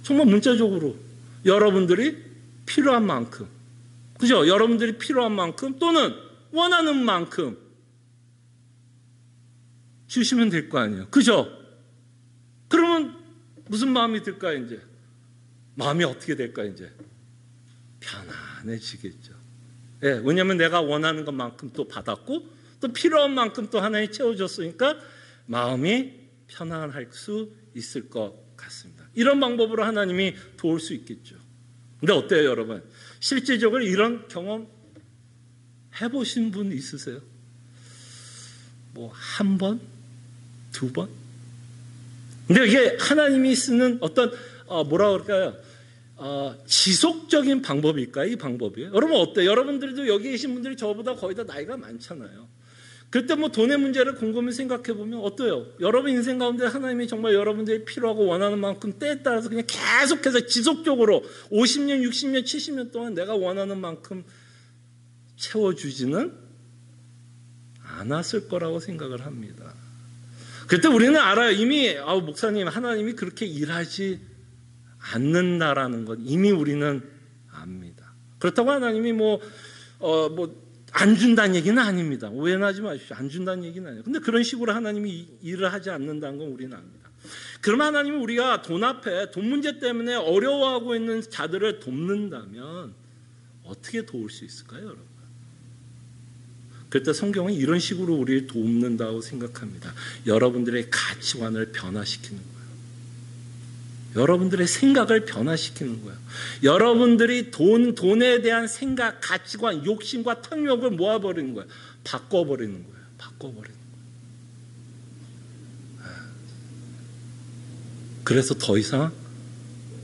정말 문자적으로 여러분들이 필요한 만큼, 그죠? 여러분들이 필요한 만큼 또는 원하는 만큼 주시면 될 거 아니에요. 그죠? 그러면 무슨 마음이 들까요, 이제? 마음이 어떻게 될까, 이제? 편안해지겠죠. 예, 왜냐하면 내가 원하는 것만큼 또 받았고 또 필요한 만큼 또 하나님 채워줬으니까 마음이 편안할 수 있을 것 같습니다. 이런 방법으로 하나님이 도울 수 있겠죠. 근데 어때요, 여러분? 실질적으로 이런 경험 해보신 분 있으세요? 뭐 한 번? 두 번? 근데 이게 하나님이 쓰는 어떤 뭐라 그럴까요? 지속적인 방법일까요? 이 방법이? 여러분 어때요? 여러분들도 여기 계신 분들이 저보다 거의 다 나이가 많잖아요. 그때 뭐 돈의 문제를 곰곰이 생각해 보면 어때요? 여러분 인생 가운데 하나님이 정말 여러분들이 필요하고 원하는 만큼 때에 따라서 그냥 계속해서 지속적으로 50년, 60년, 70년 동안 내가 원하는 만큼 채워주지는 않았을 거라고 생각을 합니다. 그때 우리는 알아요. 이미 목사님 하나님이 그렇게 일하지 않는다라는 것 이미 우리는 압니다. 그렇다고 하나님이 안 준다는 얘기는 아닙니다. 오해는 하지 마십시오. 안 준다는 얘기는 아니에요. 근데 그런 식으로 하나님이 일을 하지 않는다는 건 우리는 압니다. 그러면 하나님은 우리가 돈 앞에 돈 문제 때문에 어려워하고 있는 자들을 돕는다면 어떻게 도울 수 있을까요, 여러분? 그럴 때 성경은 이런 식으로 우리를 돕는다고 생각합니다. 여러분들의 가치관을 변화시키는 거예요. 여러분들의 생각을 변화시키는 거예요. 여러분들이 돈에 대한 생각, 가치관, 욕심과 탐욕을 모아버리는 거예요. 바꿔버리는 거예요. 바꿔버리는 거예요. 그래서 더 이상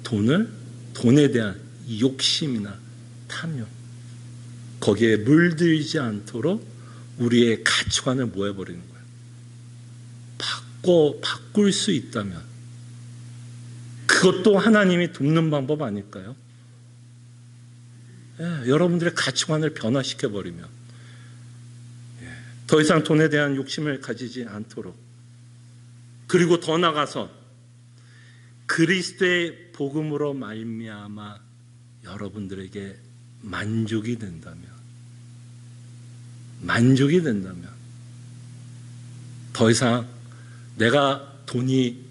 돈에 대한 욕심이나 탐욕, 거기에 물들지 않도록 우리의 가치관을 모아버리는 거예요. 바꿀 수 있다면 그것도 하나님이 돕는 방법 아닐까요? 여러분들의 가치관을 변화시켜버리면 더 이상 돈에 대한 욕심을 가지지 않도록, 그리고 더 나아가서 그리스도의 복음으로 말미암아 여러분들에게 만족이 된다면 더 이상 내가 돈이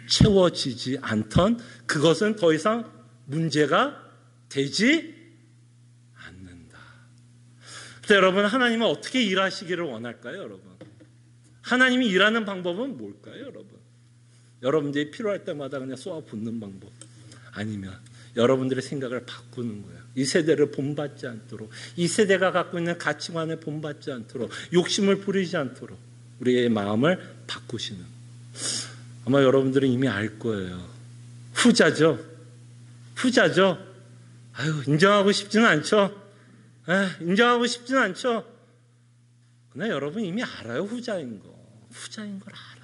채워지지 않던 그것은 더 이상 문제가 되지 않는다. 그래서 여러분, 하나님은 어떻게 일하시기를 원할까요, 여러분? 하나님이 일하는 방법은 뭘까요, 여러분? 여러분들이 필요할 때마다 그냥 쏘아붓는 방법, 아니면 여러분들의 생각을 바꾸는 거예요. 이 세대를 본받지 않도록, 이 세대가 갖고 있는 가치관을 본받지 않도록, 욕심을 부리지 않도록 우리의 마음을 바꾸시는. 아마 여러분들은 이미 알 거예요. 후자죠. 인정하고 싶지는 않죠. 그러나 여러분 이미 알아요. 후자인 걸 알아요.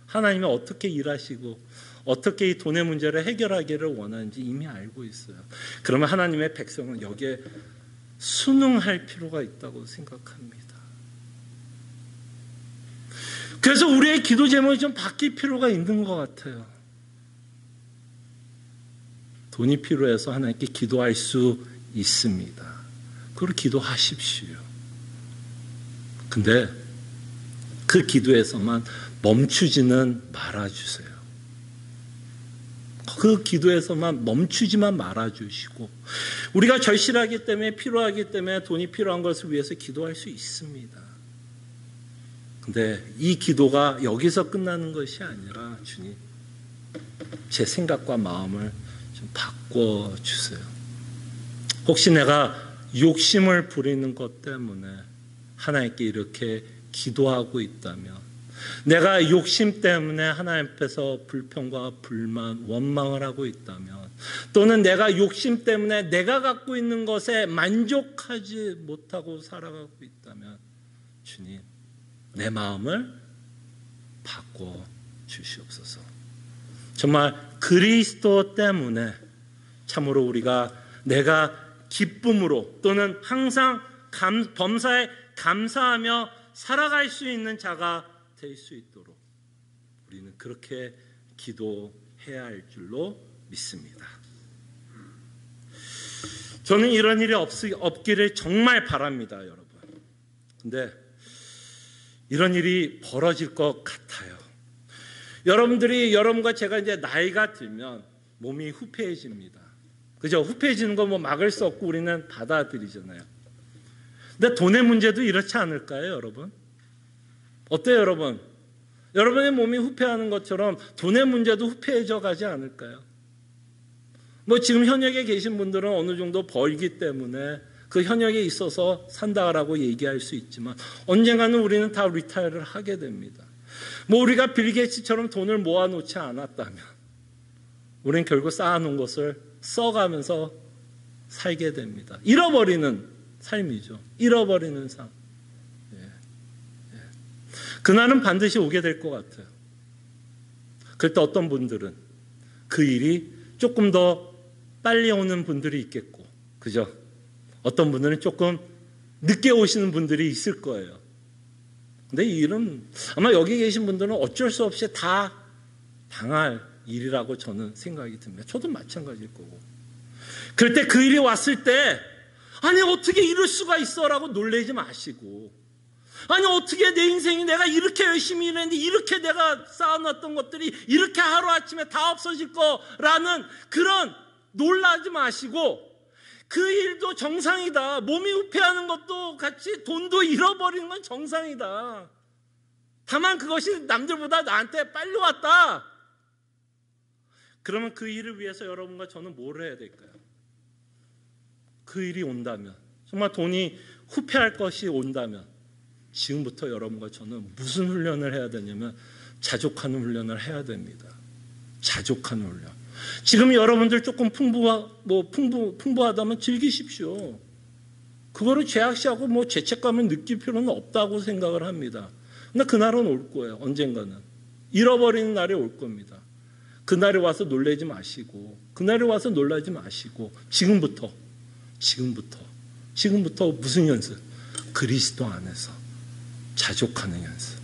하나님이 어떻게 일하시고 어떻게 이 돈의 문제를 해결하기를 원하는지 이미 알고 있어요. 그러면 하나님의 백성은 여기에 순응할 필요가 있다고 생각합니다. 그래서 우리의 기도 제목이 좀 바뀔 필요가 있는 것 같아요. 돈이 필요해서 하나님께 기도할 수 있습니다. 그걸 기도하십시오. 근데 그 기도에서만 멈추지는 말아주세요. 그 기도에서만 멈추지만 말아주시고, 우리가 절실하기 때문에, 필요하기 때문에 돈이 필요한 것을 위해서 기도할 수 있습니다. 근데 이 기도가 여기서 끝나는 것이 아니라, 주님, 제 생각과 마음을 좀 바꿔주세요. 혹시 내가 욕심을 부리는 것 때문에 하나님께 이렇게 기도하고 있다면, 내가 욕심 때문에 하나님 앞에서 불평과 불만, 원망을 하고 있다면, 또는 내가 욕심 때문에 내가 갖고 있는 것에 만족하지 못하고 살아가고 있다면, 주님, 내 마음을 바꿔 주시옵소서. 정말 그리스도 때문에 참으로 내가 기쁨으로 또는 항상 범사에 감사하며 살아갈 수 있는 자가 될 수 있도록 우리는 그렇게 기도해야 할 줄로 믿습니다. 저는 이런 일이 없기를 정말 바랍니다, 여러분. 근데 이런 일이 벌어질 것 같아요. 여러분과 제가 이제 나이가 들면 몸이 후패해집니다. 그죠? 후패해지는 거 막을 수 없고 우리는 받아들이잖아요. 근데 돈의 문제도 이렇지 않을까요, 여러분? 어때요, 여러분? 여러분의 몸이 후패하는 것처럼 돈의 문제도 후패해져 가지 않을까요? 지금 현역에 계신 분들은 어느 정도 벌기 때문에 그 현역에 있어서 산다라고 얘기할 수 있지만, 언젠가는 우리는 다 리타이어를 하게 됩니다. 우리가 빌 게이츠처럼 돈을 모아놓지 않았다면 우리는 결국 쌓아놓은 것을 써가면서 살게 됩니다. 잃어버리는 삶이죠. 잃어버리는 삶. 그날은 반드시 오게 될 것 같아요. 그럴 때 어떤 분들은 그 일이 조금 더 빨리 오는 분들이 있겠고, 그죠? 어떤 분들은 조금 늦게 오시는 분들이 있을 거예요. 근데 이 일은 아마 여기 계신 분들은 어쩔 수 없이 다 당할 일이라고 저는 생각이 듭니다. 저도 마찬가지일 거고. 그럴 때 그 일이 왔을 때, 아니 어떻게 이럴 수가 있어 라고 놀라지 마시고, 아니 어떻게 내 인생이 내가 이렇게 열심히 일했는데 이렇게 내가 쌓아놨던 것들이 이렇게 하루아침에 다 없어질 거라는 그런 놀라지 마시고 그 일도 정상이다. 몸이 후패하는 것도 같이 돈도 잃어버리는 건 정상이다. 다만 그것이 남들보다 나한테 빨리 왔다. 그러면 그 일을 위해서 여러분과 저는 뭘 해야 될까요? 그 일이 온다면, 정말 돈이 후패할 것이 온다면 지금부터 여러분과 저는 무슨 훈련을 해야 되냐면 자족하는 훈련을 해야 됩니다. 자족하는 훈련. 지금 여러분들 조금 풍부하다면 즐기십시오. 그거를 죄악시하고 죄책감을 느낄 필요는 없다고 생각을 합니다. 근데 그날은 올 거예요. 언젠가는. 잃어버리는 날이 올 겁니다. 그날에 와서 놀라지 마시고, 그날에 와서 놀라지 마시고, 지금부터 무슨 연습? 그리스도 안에서 자족하는 연습.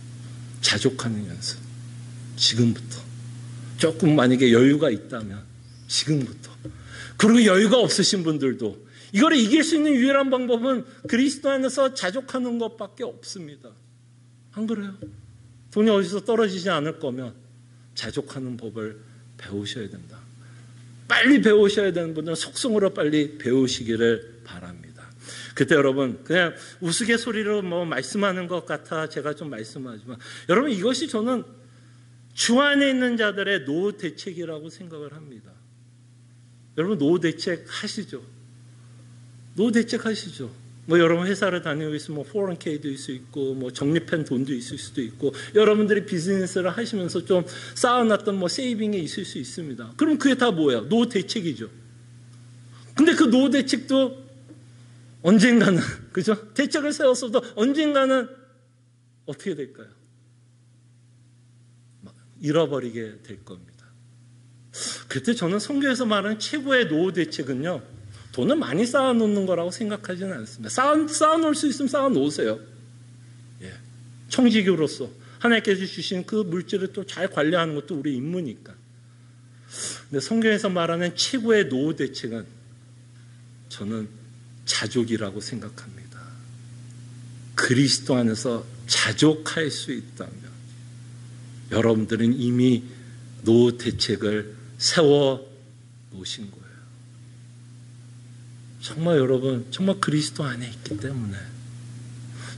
지금부터. 조금 만약에 여유가 있다면 지금부터. 그리고 여유가 없으신 분들도 이거를 이길 수 있는 유일한 방법은 그리스도 안에서 자족하는 것밖에 없습니다. 안 그래요? 돈이 어디서 떨어지지 않을 거면 자족하는 법을 배우셔야 된다. 빨리 배우셔야 되는 분들은 속성으로 빨리 배우시기를 바랍니다. 그때 여러분 그냥 우스갯소리로 말씀하는 것 같아 제가 좀 말씀하지만 여러분 이것이 저는 주 안에 있는 자들의 노후 대책이라고 생각을 합니다. 여러분 노후 대책 하시죠? 노후 대책 하시죠? 여러분 회사를 다니고 있으면 401k도 있을 수 있고 적립한 돈도 있을 수도 있고 여러분들이 비즈니스를 하시면서 좀 쌓아놨던 세이빙이 있을 수 있습니다. 그럼 그게 다 뭐예요? 노후 대책이죠. 근데 그 노후 대책도 언젠가는 그죠? 대책을 세웠어도 언젠가는 어떻게 될까요? 잃어버리게 될 겁니다. 그때 저는 성경에서 말하는 최고의 노후 대책은요, 돈을 많이 쌓아놓는 거라고 생각하지는 않습니다. 쌓아놓을 수 있으면 쌓아놓으세요. 예. 청지기로서 하나님께서 주신 그 물질을 또 잘 관리하는 것도 우리 임무니까. 근데 성경에서 말하는 최고의 노후 대책은 저는 자족이라고 생각합니다. 그리스도 안에서 자족할 수 있다면 여러분들은 이미 노후 대책을 세워 놓으신 거예요. 정말 여러분, 정말 그리스도 안에 있기 때문에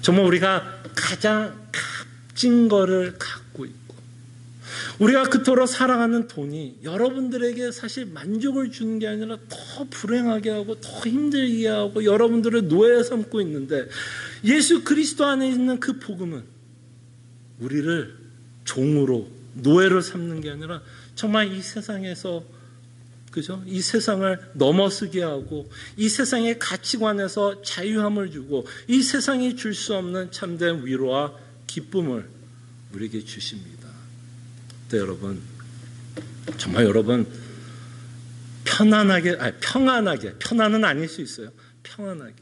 정말 우리가 가장 값진 거를 갖고 있고 우리가 그토록 사랑하는 돈이 여러분들에게 사실 만족을 주는 게 아니라 더 불행하게 하고 더 힘들게 하고 여러분들을 노예에 삼고 있는데 예수 그리스도 안에 있는 그 복음은 우리를 종으로 노예를 삼는 게 아니라 정말 이 세상에서 그죠? 이 세상을 넘어서게 하고 이 세상의 가치관에서 자유함을 주고 이 세상이 줄 수 없는 참된 위로와 기쁨을 우리에게 주십니다. 네, 여러분 정말 여러분 평안은 아닐 수 있어요. 평안하게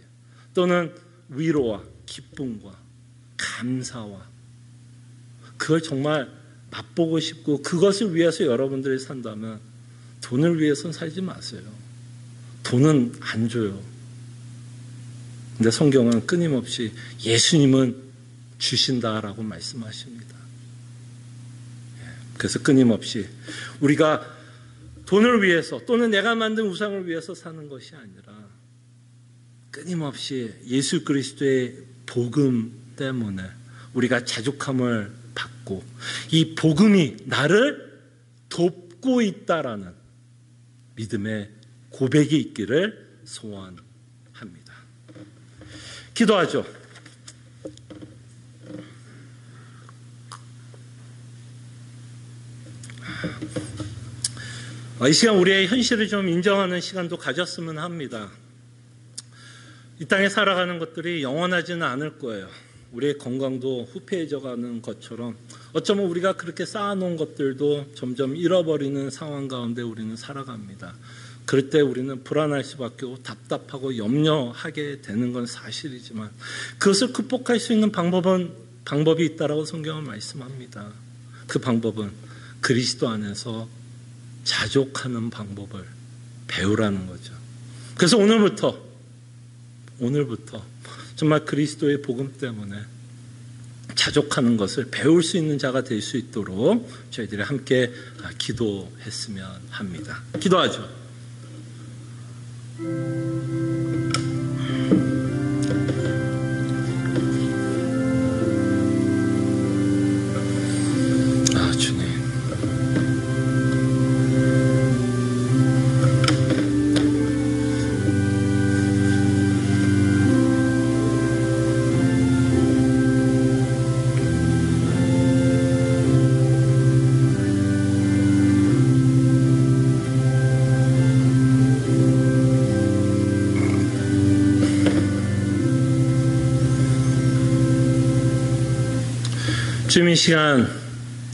또는 위로와 기쁨과 감사와 그걸 정말 맛보고 싶고 그것을 위해서 여러분들이 산다면 돈을 위해서는 살지 마세요. 돈은 안 줘요. 근데 성경은 끊임없이 예수님은 주신다라고 말씀하십니다. 그래서 끊임없이 우리가 돈을 위해서 또는 내가 만든 우상을 위해서 사는 것이 아니라 끊임없이 예수 그리스도의 복음 때문에 우리가 자족함을 받고 이 복음이 나를 돕고 있다라는 믿음의 고백이 있기를 소원합니다. 기도하죠. 이 시간 우리의 현실을 좀 인정하는 시간도 가졌으면 합니다. 이 땅에 살아가는 것들이 영원하지는 않을 거예요. 우리의 건강도 후패해져 가는 것처럼 어쩌면 우리가 그렇게 쌓아놓은 것들도 점점 잃어버리는 상황 가운데 우리는 살아갑니다. 그럴 때 우리는 불안할 수밖에 없고 답답하고 염려하게 되는 건 사실이지만 그것을 극복할 수 있는 방법이 있다라고 성경은 말씀합니다. 그 방법은 그리스도 안에서 자족하는 방법을 배우라는 거죠. 그래서 오늘부터 정말 그리스도의 복음 때문에 자족하는 것을 배울 수 있는 자가 될 수 있도록 저희들이 함께 기도했으면 합니다. 기도하죠. 주님. 주님, 이 시간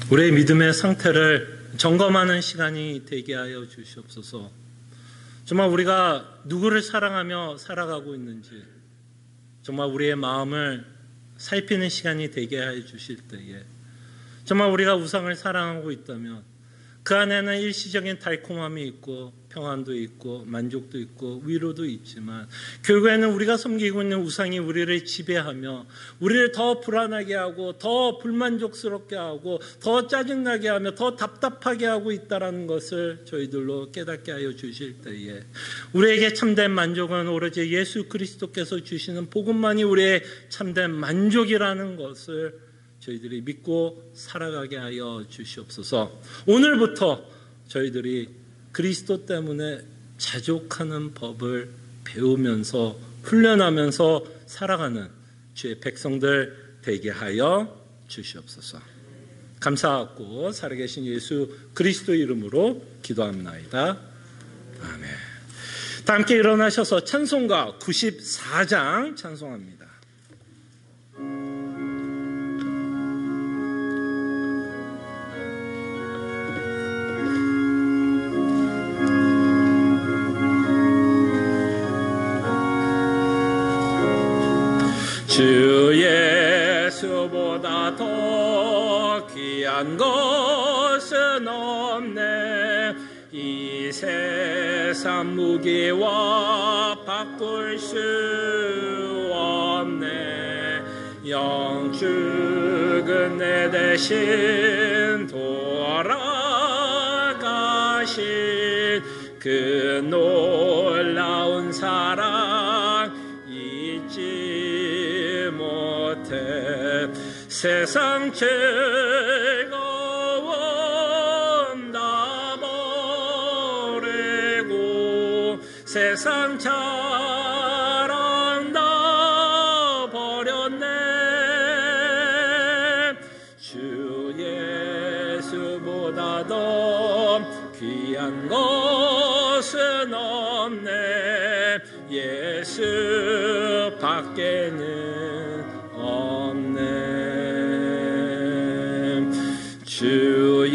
우리의 믿음의 상태를 점검하는 시간이 되게 하여 주시옵소서. 정말 우리가 누구를 사랑하며 살아가고 있는지, 정말 우리의 마음을 살피는 시간이 되게 하여 주실 때에, 정말 우리가 우상을 사랑하고 있다면 그 안에는 일시적인 달콤함이 있고 평안도 있고 만족도 있고 위로도 있지만, 결국에는 우리가 섬기고 있는 우상이 우리를 지배하며 우리를 더 불안하게 하고 더 불만족스럽게 하고 더 짜증나게 하며 더 답답하게 하고 있다는 것을 저희들로 깨닫게 하여 주실 때에, 우리에게 참된 만족은 오로지 예수 그리스도께서 주시는 복음만이 우리의 참된 만족이라는 것을 저희들이 믿고 살아가게 하여 주시옵소서. 오늘부터 저희들이 그리스도 때문에 자족하는 법을 배우면서 훈련하면서 살아가는 주의 백성들 되게 하여 주시옵소서. 감사하고 살아계신 예수 그리스도 이름으로 기도합나이다. 아멘. 다 함께 일어나셔서 찬송가 94장 찬송합니다. 주 예수보다 더 귀한 것은 없네. 이 세상 무기와 바꿀 수 없네. 영죽은 내 대신 돌아가신 그 놀라운 사랑 잊지 못해. 세상 즐거움 다 버리고 세상 자랑 다 버렸네. 주 예수보다 더 귀한 것은 없네. 예수 밖에는 없네. 주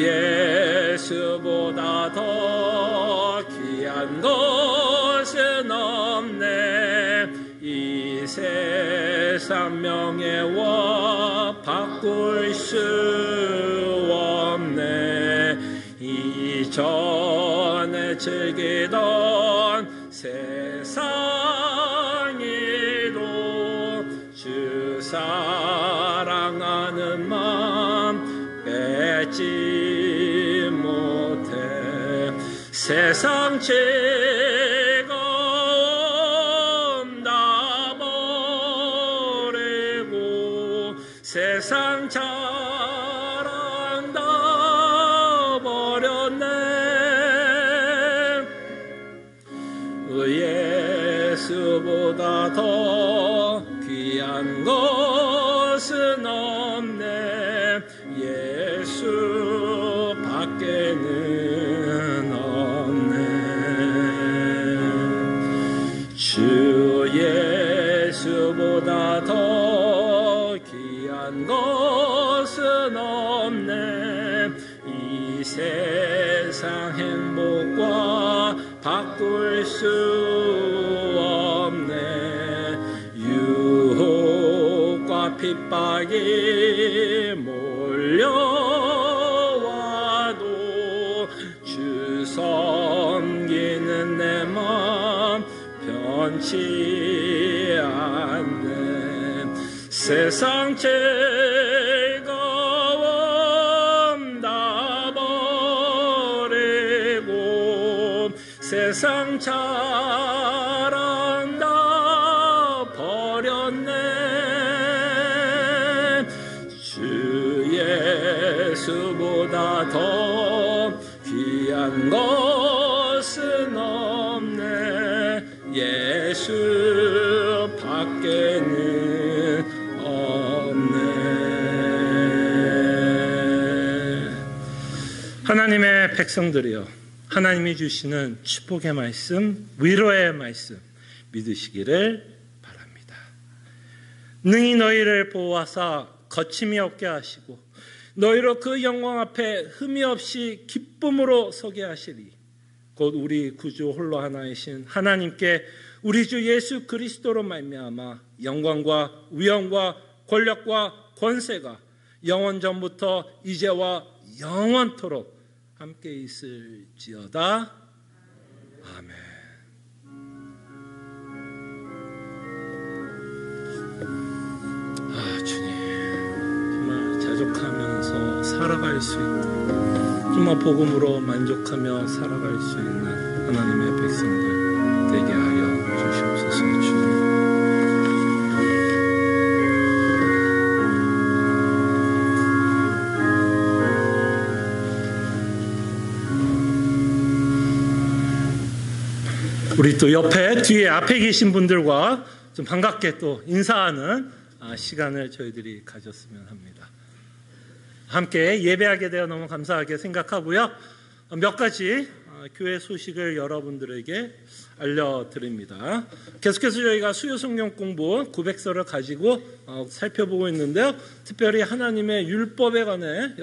예수보다 더 귀한 것은 없네. 이 세상 명예와 바꿀 수 없네. 이전에 즐기던 세상이도 주 사랑하는 마음 뺏지 못해. 세상 즐거움 다 버리고 세상 자랑 다 버렸네. 예수보다 더 귀한 것은 없네. 예수 밖에는 없네. 주 예수보다 더 귀한 것은 없네. 이 세상 행복과 바꿀 수 없네. 유혹과 핍박이 몰려와도 주 섬기는 내 마음 변치 않네. 세상 세상 잘한다 버렸네. 주 예수보다 더 귀한 것은 없네. 예수 밖에는 없네. 하나님의 백성들이여, 하나님이 주시는 축복의 말씀, 위로의 말씀 믿으시기를 바랍니다. 능히 너희를 보호하사 거침이 없게 하시고 너희로 그 영광 앞에 흠이 없이 기쁨으로 서게 하시리. 곧 우리 구주 홀로 하나이신 하나님께 우리 주 예수 그리스도로 말미암아 영광과 위엄과 권력과 권세가 영원 전부터 이제와 영원토록 함께 있을지어다. 아멘. 주님, 정말 자족하면서 살아갈 수 있고 정말 복음으로 만족하며 살아갈 수 있는 하나님의 백성들 되게 하여 주시옵소서. 주님. 우리 또 옆에 뒤에 앞에 계신 분들과 좀 반갑게 또 인사하는 시간을 저희들이 가졌으면 합니다. 함께 예배하게 되어 너무 감사하게 생각하고요. 몇 가지 교회 소식을 여러분들에게 알려드립니다. 계속해서 저희가 수요 성경 공부 900서를 가지고 살펴보고 있는데요. 특별히 하나님의 율법에 관해